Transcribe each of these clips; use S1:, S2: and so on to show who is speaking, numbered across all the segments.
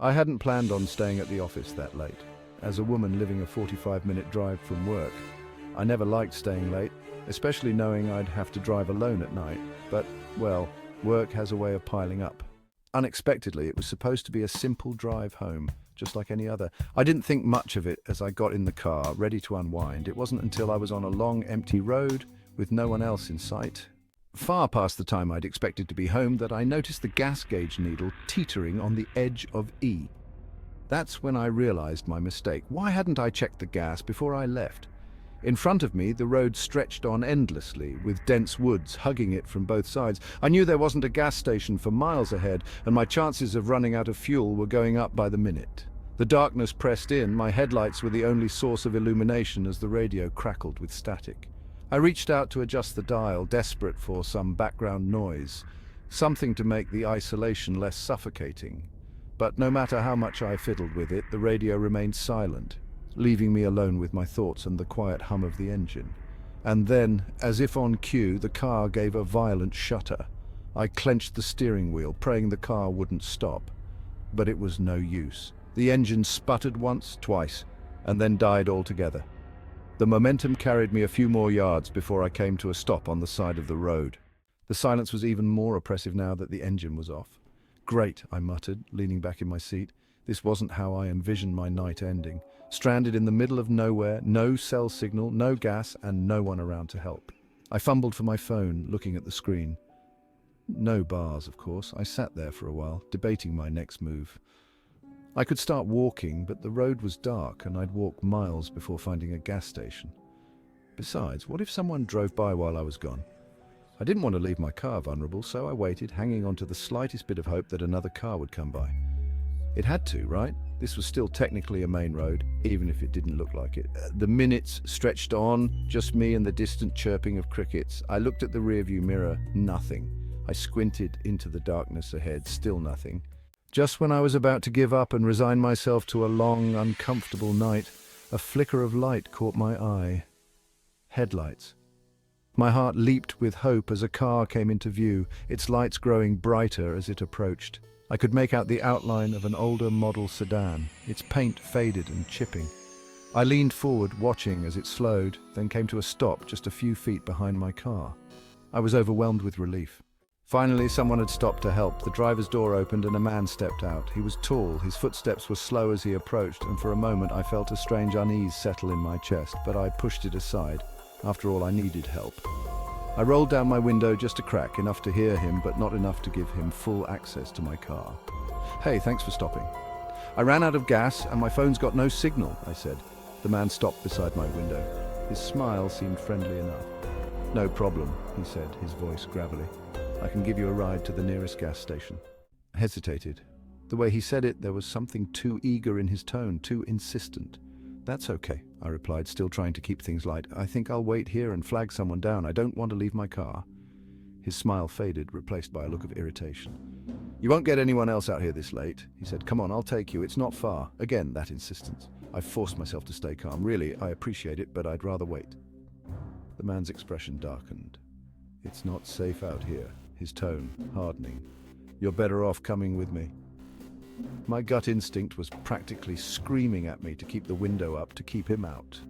S1: I hadn't planned on staying at the office that late. As a woman living a 45-minute drive from work, I never liked staying late, especially knowing I'd have to drive alone at night. But, well, work has a way of piling up. Unexpectedly, it was supposed to be a simple drive home, just like any other. I didn't think much of it as I got in the car, ready to unwind. It wasn't until I was on a long, empty road with no one else in sight, far past the time I'd expected to be home, that I noticed the gas gauge needle teetering on the edge of E. That's when I realized my mistake. Why hadn't I checked the gas before I left? In front of me, the road stretched on endlessly, with dense woods hugging it from both sides. I knew there wasn't a gas station for miles ahead, and my chances of running out of fuel were going up by the minute. The darkness pressed in. My headlights were the only source of illumination as the radio crackled with static. I reached out to adjust the dial, desperate for some background noise, something to make the isolation less suffocating. But no matter how much I fiddled with it, the radio remained silent, leaving me alone with my thoughts and the quiet hum of the engine. And then, as if on cue, the car gave a violent shudder. I clenched the steering wheel, praying the car wouldn't stop. But it was no use. The engine sputtered once, twice, and then died altogether. The momentum carried me a few more yards before I came to a stop on the side of the road. The silence was even more oppressive now that the engine was off. "Great," I muttered, leaning back in my seat. This wasn't how I envisioned my night ending. Stranded in the middle of nowhere, no cell signal, no gas, and no one around to help. I fumbled for my phone, looking at the screen. No bars, of course. I sat there for a while, debating my next move. I could start walking, but the road was dark and I'd walk miles before finding a gas station. Besides, what if someone drove by while I was gone? I didn't want to leave my car vulnerable, so I waited, hanging on to the slightest bit of hope that another car would come by. It had to, right? This was still technically a main road, even if it didn't look like it. The minutes stretched on, just me and the distant chirping of crickets. I looked at the rearview mirror, nothing. I squinted into the darkness ahead, still nothing. Just when I was about to give up and resign myself to a long, uncomfortable night, a flicker of light caught my eye. Headlights. My heart leaped with hope as a car came into view, its lights growing brighter as it approached. I could make out the outline of an older model sedan, its paint faded and chipping. I leaned forward, watching as it slowed, then came to a stop just a few feet behind my car. I was overwhelmed with relief. Finally, someone had stopped to help. The driver's door opened and a man stepped out. He was tall, his footsteps were slow as he approached, and for a moment I felt a strange unease settle in my chest, but I pushed it aside. After all, I needed help. I rolled down my window just a crack, enough to hear him, but not enough to give him full access to my car. "Hey, thanks for stopping." "I ran out of gas and my phone's got no signal," I said. The man stopped beside my window. His smile seemed friendly enough. "No problem," he said, his voice gravelly. "I can give you a ride to the nearest gas station." I hesitated. The way he said it, there was something too eager in his tone, too insistent. "That's okay," I replied, still trying to keep things light. "I think I'll wait here and flag someone down. I don't want to leave my car." His smile faded, replaced by a look of irritation. "You won't get anyone else out here this late," he said. "Come on, I'll take you. It's not far." Again, that insistence. I forced myself to stay calm. "Really, I appreciate it, but I'd rather wait." The man's expression darkened. "It's not safe out here," his tone hardening. "You're better off coming with me." My gut instinct was practically screaming at me to keep the window up, to keep him out.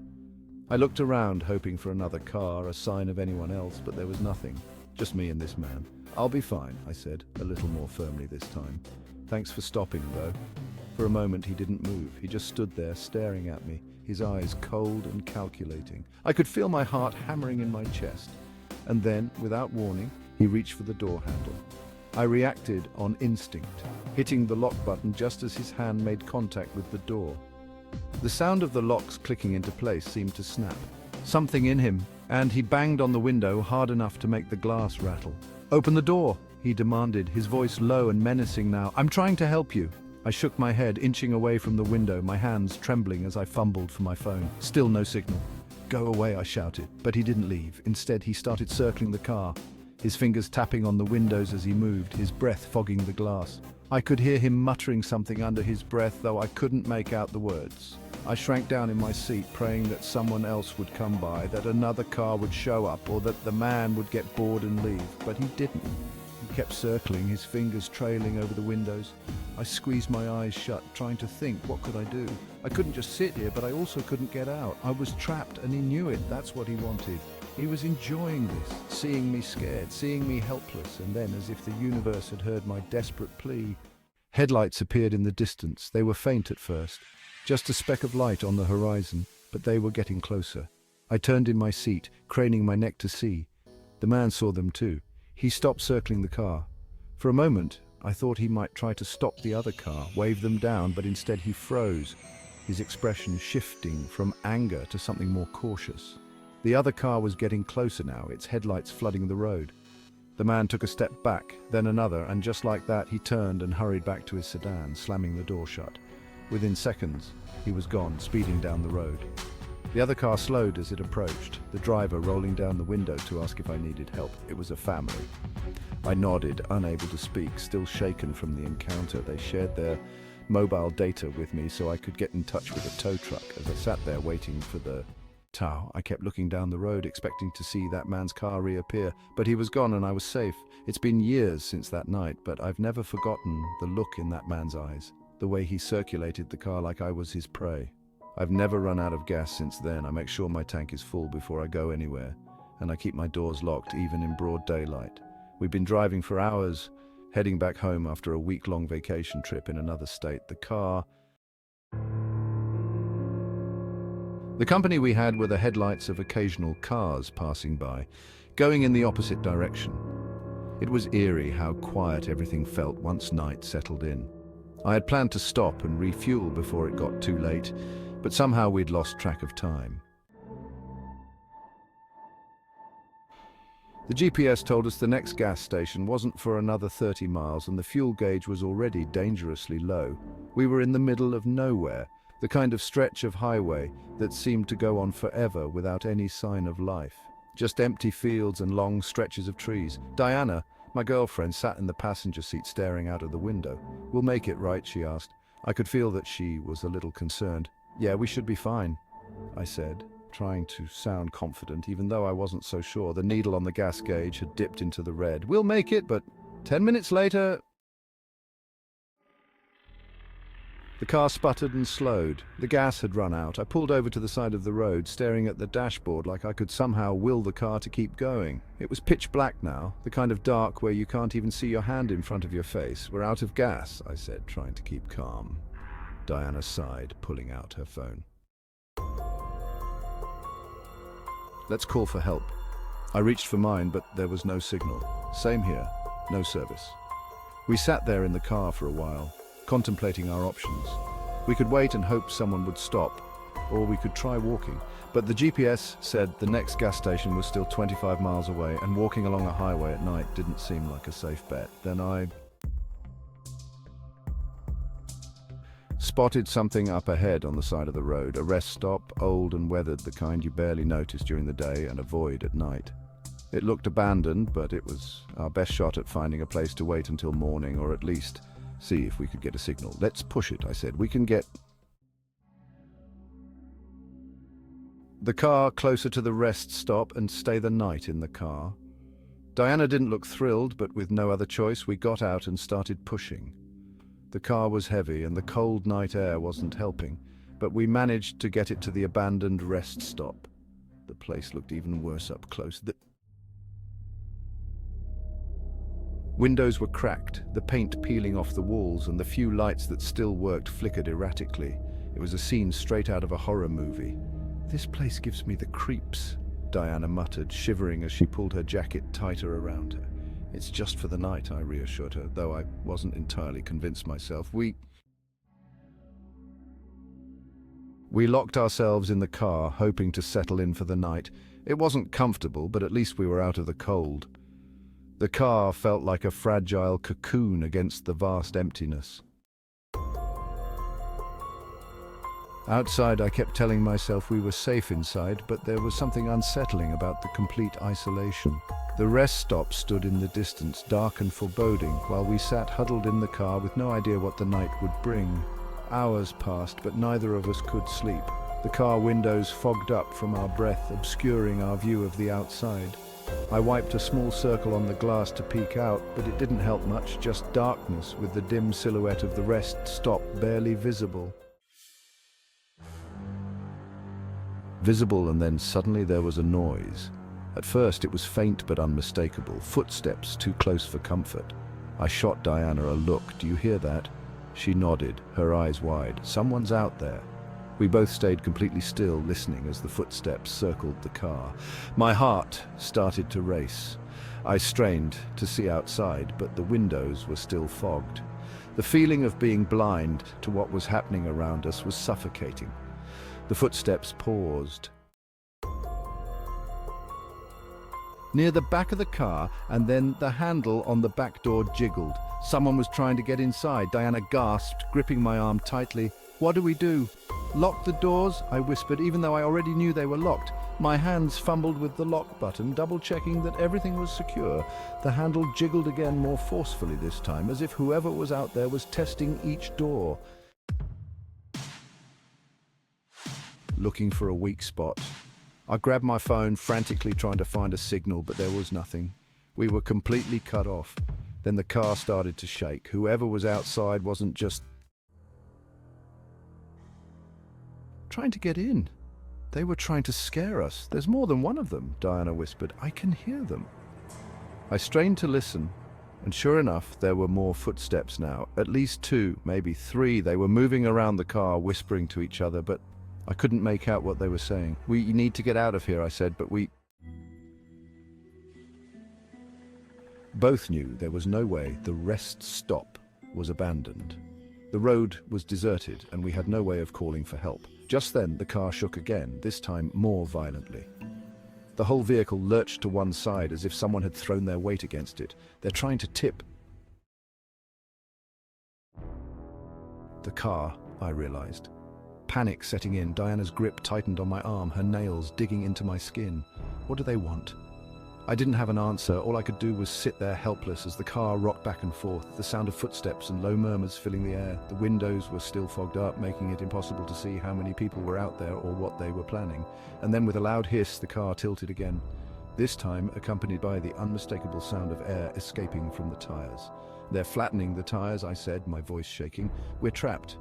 S1: I looked around, hoping for another car, a sign of anyone else, but there was nothing. Just me and this man. "I'll be fine," I said, a little more firmly this time. "Thanks for stopping, though." For a moment he didn't move. He just stood there, staring at me, his eyes cold and calculating. I could feel my heart hammering in my chest. And then, without warning, he reached for the door handle. I reacted on instinct, hitting the lock button just as his hand made contact with the door. The sound of the locks clicking into place seemed to snap. Something in him, and he banged on the window hard enough to make the glass rattle. "Open the door," he demanded, his voice low and menacing now. "I'm trying to help you." I shook my head, inching away from the window, my hands trembling as I fumbled for my phone. Still no signal. "Go away," I shouted, but he didn't leave. Instead, he started circling the car, his fingers tapping on the windows as he moved, his breath fogging the glass. I could hear him muttering something under his breath, though I couldn't make out the words. I shrank down in my seat, praying that someone else would come by, that another car would show up, or that the man would get bored and leave. But he didn't. He kept circling, his fingers trailing over the windows. I squeezed my eyes shut, trying to think, what could I do? I couldn't just sit here, but I also couldn't get out. I was trapped, and he knew it. That's what he wanted. He was enjoying this, seeing me scared, seeing me helpless, and then, as if the universe had heard my desperate plea, headlights appeared in the distance. They were faint at first, just a speck of light on the horizon, but they were getting closer. I turned in my seat, craning my neck to see. The man saw them too. He stopped circling the car. For a moment, I thought he might try to stop the other car, wave them down, but instead he froze, his expression shifting from anger to something more cautious. The other car was getting closer now, its headlights flooding the road. The man took a step back, then another, and just like that, he turned and hurried back to his sedan, slamming the door shut. Within seconds, he was gone, speeding down the road. The other car slowed as it approached, the driver rolling down the window to ask if I needed help. It was a family. I nodded, unable to speak, still shaken from the encounter. They shared their mobile data with me so I could get in touch with a tow truck. As I sat there waiting for the tow, I kept looking down the road, expecting to see that man's car reappear, but he was gone and I was safe. It's been years since that night, but I've never forgotten the look in that man's eyes, the way he circulated the car like I was his prey. I've never run out of gas since then. I make sure my tank is full before I go anywhere, and I keep my doors locked even in broad daylight. We've been driving for hours, heading back home after a week-long vacation trip in another state. The company we had were the headlights of occasional cars passing by, going in the opposite direction. It was eerie how quiet everything felt once night settled in. I had planned to stop and refuel before it got too late, but somehow we'd lost track of time. The GPS told us the next gas station wasn't for another 30 miles and the fuel gauge was already dangerously low. We were in the middle of nowhere, the kind of stretch of highway that seemed to go on forever without any sign of life. Just empty fields and long stretches of trees. Diana, my girlfriend, sat in the passenger seat staring out of the window. "We'll make it, right?" she asked. I could feel that she was a little concerned. "Yeah, we should be fine," I said, trying to sound confident, even though I wasn't so sure. The needle on the gas gauge had dipped into the red. "We'll make it," but 10 minutes later, the car sputtered and slowed. The gas had run out. I pulled over to the side of the road, staring at the dashboard like I could somehow will the car to keep going. It was pitch black now, the kind of dark where you can't even see your hand in front of your face. "We're out of gas," I said, trying to keep calm. Diana sighed, pulling out her phone. "Let's call for help." I reached for mine, but there was no signal. Same here, no service. We sat there in the car for a while, contemplating our options. We could wait and hope someone would stop, or we could try walking. But the GPS said the next gas station was still 25 miles away, and walking along a highway at night didn't seem like a safe bet. Then I spotted something up ahead on the side of the road, a rest stop, old and weathered, the kind you barely notice during the day and avoid at night. It looked abandoned, but it was our best shot at finding a place to wait until morning, or at least see if we could get a signal. "Let's push it," I said. "We can get the car closer to the rest stop and stay the night in the car." Diana didn't look thrilled, but with no other choice, we got out and started pushing. The car was heavy and the cold night air wasn't helping, but we managed to get it to the abandoned rest stop. The place looked even worse up close. The windows were cracked, the paint peeling off the walls, and the few lights that still worked flickered erratically. It was a scene straight out of a horror movie. "This place gives me the creeps," Diana muttered, shivering as she pulled her jacket tighter around her. "It's just for the night," I reassured her, though I wasn't entirely convinced myself. We locked ourselves in the car, hoping to settle in for the night. It wasn't comfortable, but at least we were out of the cold. The car felt like a fragile cocoon against the vast emptiness. Outside, I kept telling myself we were safe inside, but there was something unsettling about the complete isolation. The rest stop stood in the distance, dark and foreboding, while we sat huddled in the car with no idea what the night would bring. Hours passed, but neither of us could sleep. The car windows fogged up from our breath, obscuring our view of the outside. I wiped a small circle on the glass to peek out, but it didn't help much, just darkness with the dim silhouette of the rest stop barely visible. Visible, and then suddenly there was a noise. At first it was faint but unmistakable, footsteps too close for comfort. I shot Diana a look. "Do you hear that?" She nodded, her eyes wide. "Someone's out there." We both stayed completely still, listening as the footsteps circled the car. My heart started to race. I strained to see outside, but the windows were still fogged. The feeling of being blind to what was happening around us was suffocating. The footsteps paused near the back of the car, and then the handle on the back door jiggled. Someone was trying to get inside. Diana gasped, gripping my arm tightly. "What do we do?" "Lock the doors," I whispered, even though I already knew they were locked. My hands fumbled with the lock button, double-checking that everything was secure. The handle jiggled again, more forcefully this time, as if whoever was out there was testing each door. Looking for a weak spot. I grabbed my phone, frantically trying to find a signal, but there was nothing. We were completely cut off. Then the car started to shake. Whoever was outside wasn't just trying to get in. They were trying to scare us. "There's more than one of them," Diana whispered. "I can hear them." I strained to listen, and sure enough, there were more footsteps now. At least 2, maybe 3. They were moving around the car, whispering to each other, but I couldn't make out what they were saying. "We need to get out of here," I said, but we both knew there was no way the rest stop was abandoned. The road was deserted, and we had no way of calling for help. Just then, the car shook again, this time more violently. The whole vehicle lurched to one side as if someone had thrown their weight against it. "They're trying to tip the car," I realized. Panic setting in, Diana's grip tightened on my arm, her nails digging into my skin. What do they want? I didn't have an answer. All I could do was sit there helpless as the car rocked back and forth, the sound of footsteps and low murmurs filling the air. The windows were still fogged up, making it impossible to see how many people were out there or what they were planning. And then with a loud hiss, the car tilted again, this time accompanied by the unmistakable sound of air escaping from the tires. "They're flattening the tires," I said, my voice shaking. "We're trapped."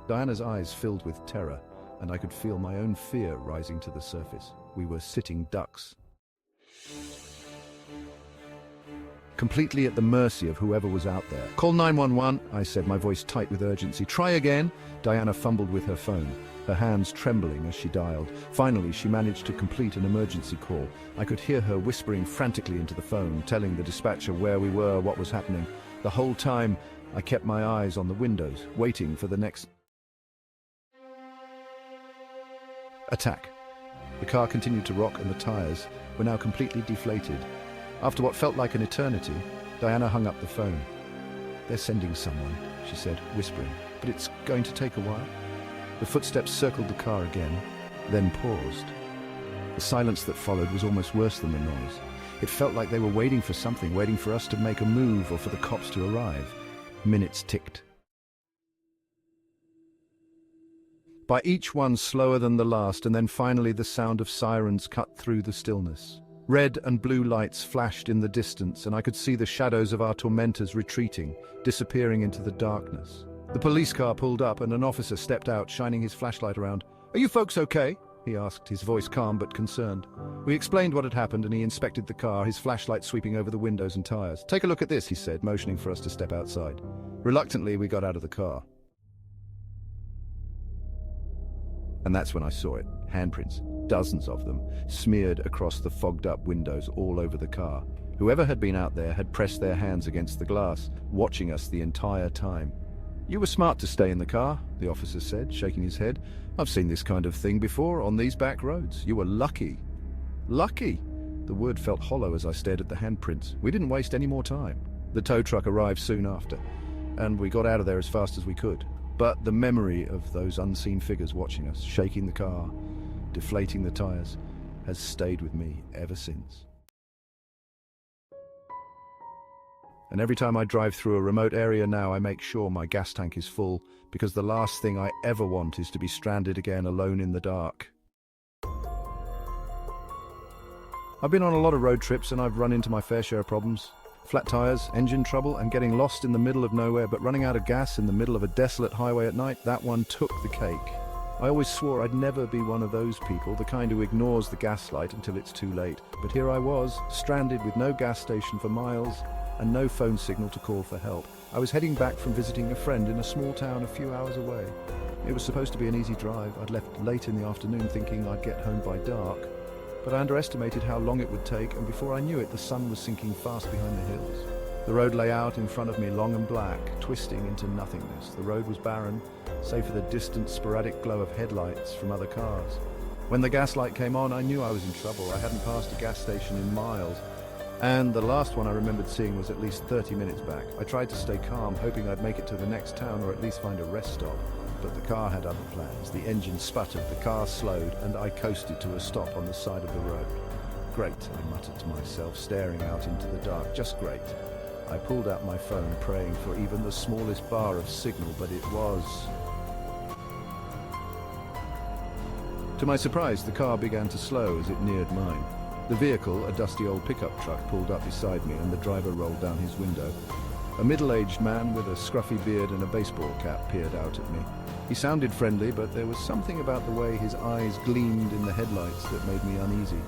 S1: Diana's eyes filled with terror, and I could feel my own fear rising to the surface. We were sitting ducks, completely at the mercy of whoever was out there. "Call 911, I said, my voice tight with urgency. "Try again." Diana fumbled with her phone, her hands trembling as she dialed. Finally, she managed to complete an emergency call. I could hear her whispering frantically into the phone, telling the dispatcher where we were, what was happening. The whole time, I kept my eyes on the windows, waiting for the next attack. The car continued to rock, and the tires were now completely deflated. After what felt like an eternity, Diana hung up the phone. "They're sending someone," she said, whispering, "but it's going to take a while." The footsteps circled the car again, then paused. The silence that followed was almost worse than the noise. It felt like they were waiting for something, waiting for us to make a move or for the cops to arrive. Minutes ticked, by each one slower than the last, and then finally the sound of sirens cut through the stillness. Red and blue lights flashed in the distance, and I could see the shadows of our tormentors retreating, disappearing into the darkness. The police car pulled up, and an officer stepped out, shining his flashlight around. "Are you folks okay?" he asked, his voice calm but concerned. We explained what had happened, and he inspected the car, his flashlight sweeping over the windows and tires. "Take a look at this," he said, motioning for us to step outside. Reluctantly, we got out of the car. And that's when I saw it. Handprints, dozens of them, smeared across the fogged-up windows all over the car. Whoever had been out there had pressed their hands against the glass, watching us the entire time. "You were smart to stay in the car," the officer said, shaking his head. "I've seen this kind of thing before on these back roads. You were lucky." Lucky? The word felt hollow as I stared at the handprints. We didn't waste any more time. The tow truck arrived soon after, and we got out of there as fast as we could. But the memory of those unseen figures watching us, shaking the car, deflating the tires, has stayed with me ever since. And every time I drive through a remote area now, I make sure my gas tank is full, because the last thing I ever want is to be stranded again alone in the dark. I've been on a lot of road trips and I've run into my fair share of problems. Flat tires, engine trouble, and getting lost in the middle of nowhere, but running out of gas in the middle of a desolate highway at night, that one took the cake. I always swore I'd never be one of those people, the kind who ignores the gas light until it's too late. But here I was, stranded with no gas station for miles and no phone signal to call for help. I was heading back from visiting a friend in a small town a few hours away. It was supposed to be an easy drive. I'd left late in the afternoon thinking I'd get home by dark, but I underestimated how long it would take, and before I knew it, the sun was sinking fast behind the hills. The road lay out in front of me, long and black, twisting into nothingness. The road was barren, save for the distant, sporadic glow of headlights from other cars. When the gas light came on, I knew I was in trouble. I hadn't passed a gas station in miles, and the last one I remembered seeing was at least 30 minutes back. I tried to stay calm, hoping I'd make it to the next town or at least find a rest stop. But the car had other plans. The engine sputtered, the car slowed, and I coasted to a stop on the side of the road. Great, I muttered to myself, staring out into the dark. Just great. I pulled out my phone, praying for even the smallest bar of signal, but it was... To my surprise, the car began to slow as it neared mine. The vehicle, a dusty old pickup truck, pulled up beside me, and the driver rolled down his window. A middle-aged man with a scruffy beard and a baseball cap peered out at me. He sounded friendly, but there was something about the way his eyes gleamed in the headlights that made me uneasy.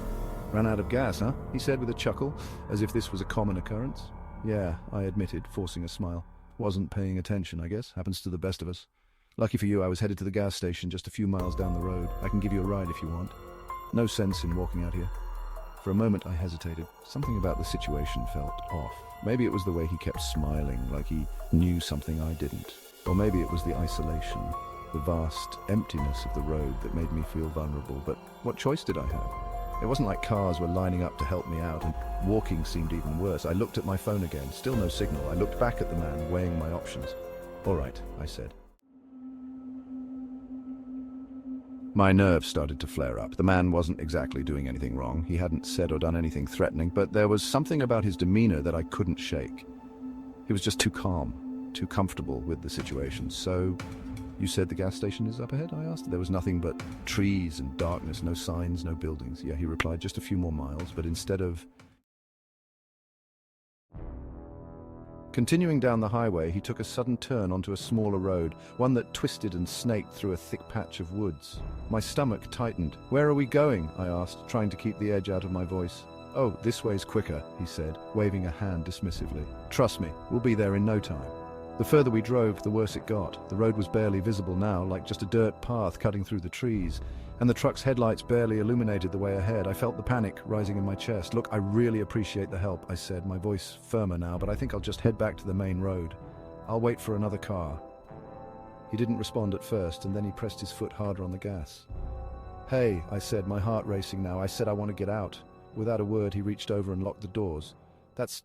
S1: "Ran out of gas, huh?" he said with a chuckle, as if this was a common occurrence. "Yeah," I admitted, forcing a smile. "Wasn't paying attention, I guess. Happens to the best of us. Lucky for you, I was headed to the gas station just a few miles down the road. I can give you a ride if you want. No sense in walking out here." For a moment I hesitated. Something about the situation felt off. Maybe it was the way he kept smiling, like he knew something I didn't. Or maybe it was the isolation, the vast emptiness of the road that made me feel vulnerable. But what choice did I have? It wasn't like cars were lining up to help me out, and walking seemed even worse. I looked at my phone again. Still no signal. I looked back at the man, weighing my options. "All right," I said. My nerves started to flare up. The man wasn't exactly doing anything wrong. He hadn't said or done anything threatening, but there was something about his demeanor that I couldn't shake. He was just too calm, too comfortable with the situation. "So, you said the gas station is up ahead?" I asked. "There was nothing but trees and darkness, no signs, no buildings." "Yeah," he replied, "just a few more miles," but instead of continuing down the highway, he took a sudden turn onto a smaller road, one that twisted and snaked through a thick patch of woods. My stomach tightened. "Where are we going?" I asked, trying to keep the edge out of my voice. "Oh, this way's quicker," he said, waving a hand dismissively. "Trust me, we'll be there in no time." The further we drove, the worse it got. The road was barely visible now, like just a dirt path cutting through the trees, and the truck's headlights barely illuminated the way ahead. I felt the panic rising in my chest. "Look, I really appreciate the help," I said, my voice firmer now, "but I think I'll just head back to the main road. I'll wait for another car." He didn't respond at first, and then he pressed his foot harder on the gas. "Hey," I said, my heart racing now. "I said I want to get out." Without a word, he reached over and locked the doors. That's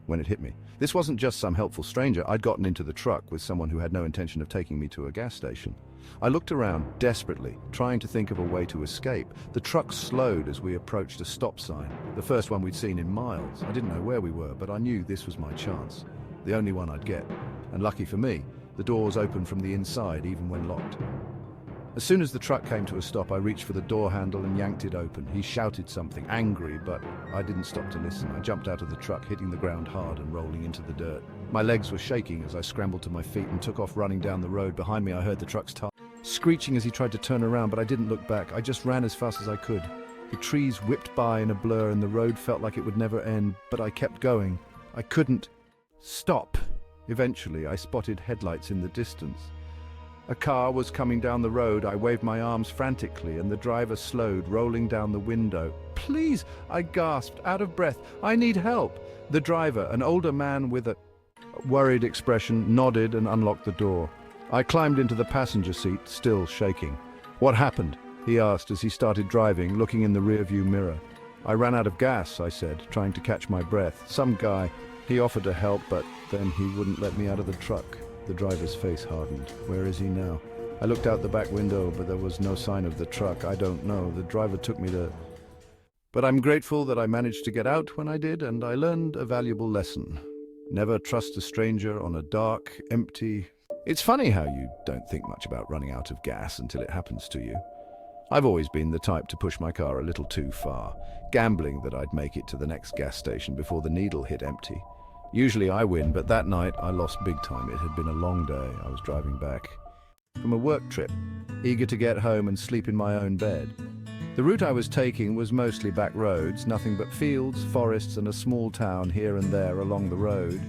S1: when it hit me. This wasn't just some helpful stranger. I'd gotten into the truck with someone who had no intention of taking me to a gas station. I looked around desperately, trying to think of a way to escape. The truck slowed as we approached a stop sign, the first one we'd seen in miles. I didn't know where we were, but I knew this was my chance, the only one I'd get. And lucky for me, the doors opened from the inside even when locked. As soon as the truck came to a stop, I reached for the door handle and yanked it open. He shouted something, angry, but I didn't stop to listen. I jumped out of the truck, hitting the ground hard and rolling into the dirt. My legs were shaking as I scrambled to my feet and took off running down the road. Behind me, I heard the truck's tire screeching as he tried to turn around, but I didn't look back. I just ran as fast as I could. The trees whipped by in a blur and the road felt like it would never end, but I kept going. I couldn't stop. Eventually, I spotted headlights in the distance. A car was coming down the road. I waved my arms frantically, and the driver slowed, rolling down the window. "Please," I gasped, out of breath. "I need help." The driver, an older man with a worried expression, nodded and unlocked the door. I climbed into the passenger seat, still shaking. "What happened?" he asked as he started driving, looking in the rearview mirror. "I ran out of gas," I said, trying to catch my breath. "Some guy, he offered to help, but then he wouldn't let me out of the truck." The driver's face hardened. "Where is he now?" I looked out the back window, but there was no sign of the truck. "I don't know. The driver took me to..." But I'm grateful that I managed to get out when I did, and I learned a valuable lesson. Never trust a stranger on a dark, empty... It's funny how you don't think much about running out of gas until it happens to you. I've always been the type to push my car a little too far, gambling that I'd make it to the next gas station before the needle hit empty. Usually I win, but that night I lost big time. It had been a long day. I was driving back from a work trip, eager to get home and sleep in my own bed. The route I was taking was mostly back roads, nothing but fields, forests, and a small town here and there along the road.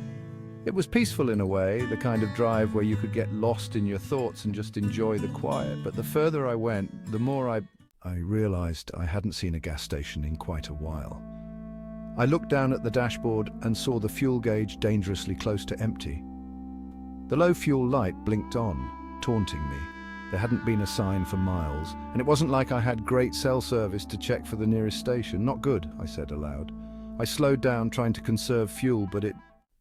S1: It was peaceful in a way, the kind of drive where you could get lost in your thoughts and just enjoy the quiet. But the further I went, the more I realized I hadn't seen a gas station in quite a while. I looked down at the dashboard and saw the fuel gauge dangerously close to empty. The low fuel light blinked on, taunting me. There hadn't been a sign for miles, and it wasn't like I had great cell service to check for the nearest station. Not good, I said aloud. I slowed down, trying to conserve fuel, but it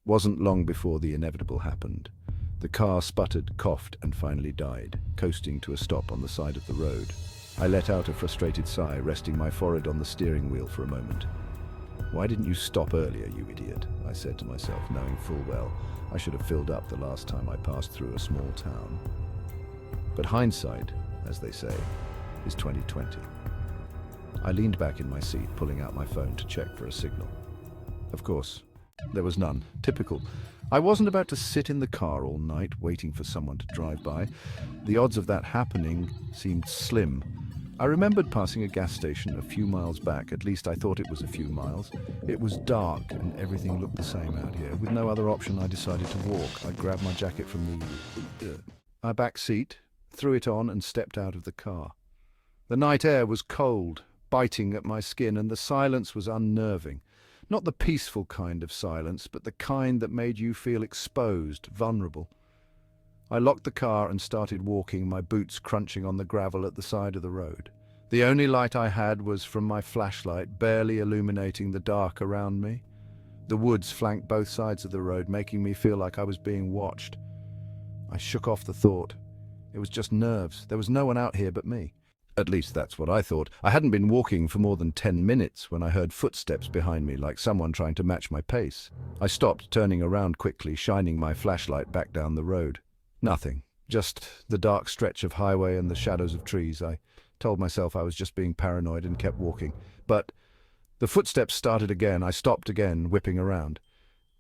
S1: wasn't long before the inevitable happened. The car sputtered, coughed, and finally died, coasting to a stop on the side of the road. I let out a frustrated sigh, resting my forehead on the steering wheel for a moment. "Why didn't you stop earlier, you idiot?" I said to myself, knowing full well I should have filled up the last time I passed through a small town. But hindsight, as they say, is 20/20. I leaned back in my seat, pulling out my phone to check for a signal. Of course, there was none. Typical. I wasn't about to sit in the car all night waiting for someone to drive by. The odds of that happening seemed slim. I remembered passing a gas station a few miles back. At least I thought it was a few miles. It was dark and everything looked the same out here. With no other option, I decided to walk. I grabbed my jacket from my back seat, threw it on, and stepped out of the car. The night air was cold, biting at my skin, and the silence was unnerving. Not the peaceful kind of silence, but the kind that made you feel exposed, vulnerable. I locked the car and started walking, my boots crunching on the gravel at the side of the road. The only light I had was from my flashlight, barely illuminating the dark around me. The woods flanked both sides of the road, making me feel like I was being watched. I shook off the thought. It was just nerves. There was no one out here but me. At least that's what I thought. I hadn't been walking for more than 10 minutes when I heard footsteps behind me, like someone trying to match my pace. I stopped, turning around quickly, shining my flashlight back down the road. Nothing. Just the dark stretch of highway and the shadows of trees. I told myself I was just being paranoid and kept walking. But the footsteps started again. I stopped again, whipping around.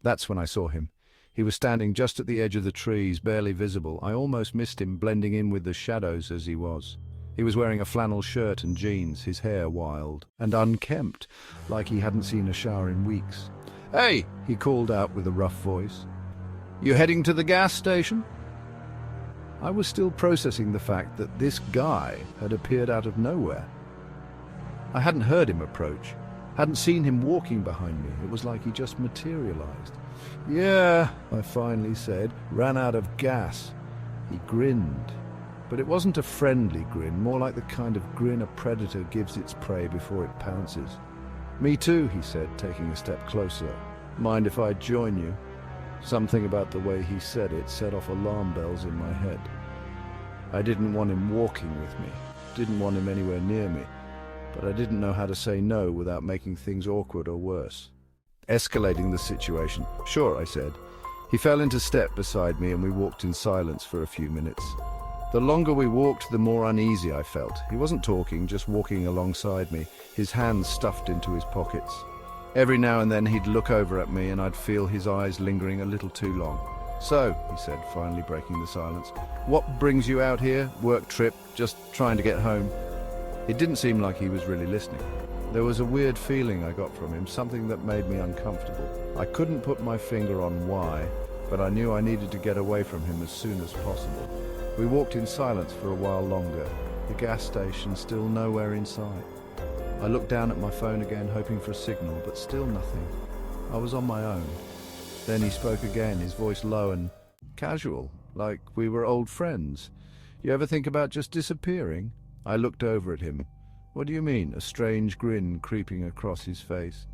S1: That's when I saw him. He was standing just at the edge of the trees, barely visible. I almost missed him, blending in with the shadows as he was. He was wearing a flannel shirt and jeans, his hair wild and unkempt, like he hadn't seen a shower in weeks. "Hey!" he called out with a rough voice. "You heading to the gas station?" I was still processing the fact that this guy had appeared out of nowhere. I hadn't heard him approach, hadn't seen him walking behind me. It was like he just materialized. "Yeah," I finally said, "ran out of gas." He grinned. But it wasn't a friendly grin, more like the kind of grin a predator gives its prey before it pounces. "Me too," he said, taking a step closer. "Mind if I join you?" Something about the way he said it set off alarm bells in my head. I didn't want him walking with me, didn't want him anywhere near me, but I didn't know how to say no without making things awkward or worse. Escalating the situation. "Sure," I said. He fell into step beside me and we walked in silence for a few minutes. The longer we walked, the more uneasy I felt. He wasn't talking, just walking alongside me, his hands stuffed into his pockets. Every now and then he'd look over at me and I'd feel his eyes lingering a little too long. "So," he said, finally breaking the silence, "what brings you out here? Work trip? Just trying to get home?" It didn't seem like he was really listening. There was a weird feeling I got from him, something that made me uncomfortable. I couldn't put my finger on why, but I knew I needed to get away from him as soon as possible. We walked in silence for a while longer, the gas station still nowhere in sight. I looked down at my phone again, hoping for a signal, but still nothing. I was on my own. Then he spoke again, his voice low and casual, like we were old friends. "You ever think about just disappearing?" I looked over at him. "What do you mean?" A strange grin creeping across his face.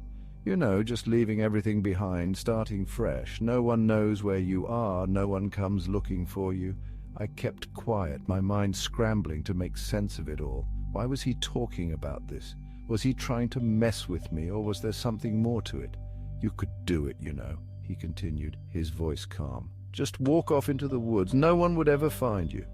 S1: "You know, just leaving everything behind, starting fresh. No one knows where you are, no one comes looking for you." I kept quiet, my mind scrambling to make sense of it all. Why was he talking about this? Was he trying to mess with me, or was there something more to it? "You could do it, you know," he continued, his voice calm. "Just walk off into the woods. No one would ever find you."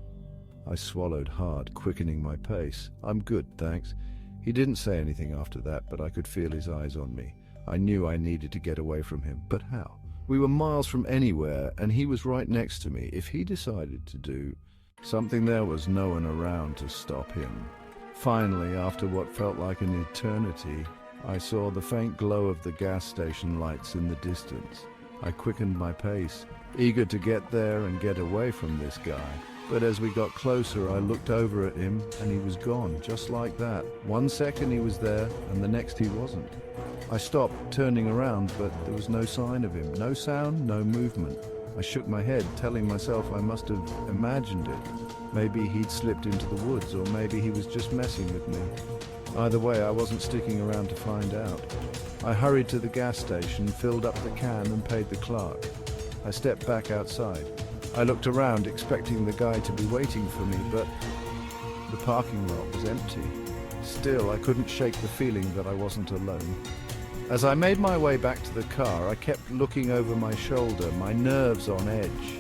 S1: I swallowed hard, quickening my pace. "I'm good, thanks." He didn't say anything after that, but I could feel his eyes on me. I knew I needed to get away from him, but how? We were miles from anywhere, and he was right next to me. If he decided to do something, there was no one around to stop him. Finally, after what felt like an eternity, I saw the faint glow of the gas station lights in the distance. I quickened my pace, eager to get there and get away from this guy. But as we got closer, I looked over at him, and he was gone, just like that. 1 second he was there, and the next he wasn't. I stopped, turning around, but there was no sign of him. No sound, no movement. I shook my head, telling myself I must have imagined it. Maybe he'd slipped into the woods, or maybe he was just messing with me. Either way, I wasn't sticking around to find out. I hurried to the gas station, filled up the can, and paid the clerk. I stepped back outside. I looked around, expecting the guy to be waiting for me, but the parking lot was empty. Still, I couldn't shake the feeling that I wasn't alone. As I made my way back to the car, I kept looking over my shoulder, my nerves on edge.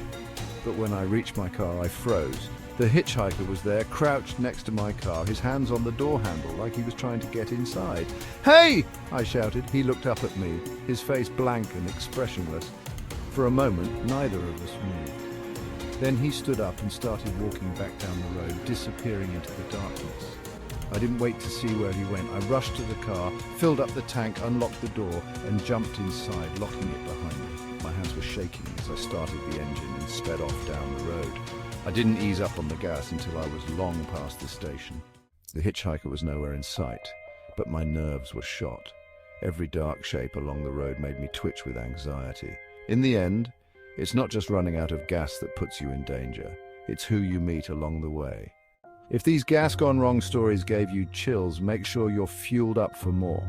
S1: But when I reached my car, I froze. The hitchhiker was there, crouched next to my car, his hands on the door handle, like he was trying to get inside. "Hey!" I shouted. He looked up at me, his face blank and expressionless. For a moment, neither of us moved. Then he stood up and started walking back down the road, disappearing into the darkness. I didn't wait to see where he went. I rushed to the car, filled up the tank, unlocked the door, and jumped inside, locking it behind me. My hands were shaking as I started the engine and sped off down the road. I didn't ease up on the gas until I was long past the station. The hitchhiker was nowhere in sight, but my nerves were shot. Every dark shape along the road made me twitch with anxiety. In the end, it's not just running out of gas that puts you in danger. It's who you meet along the way. If these gas gone wrong stories gave you chills, make sure you're fueled up for more.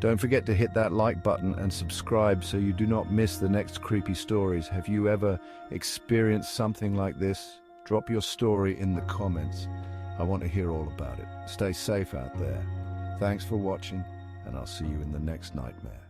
S1: Don't forget to hit that like button and subscribe so you do not miss the next creepy stories. Have you ever experienced something like this? Drop your story in the comments. I want to hear all about it. Stay safe out there. Thanks for watching, and I'll see you in the next nightmare.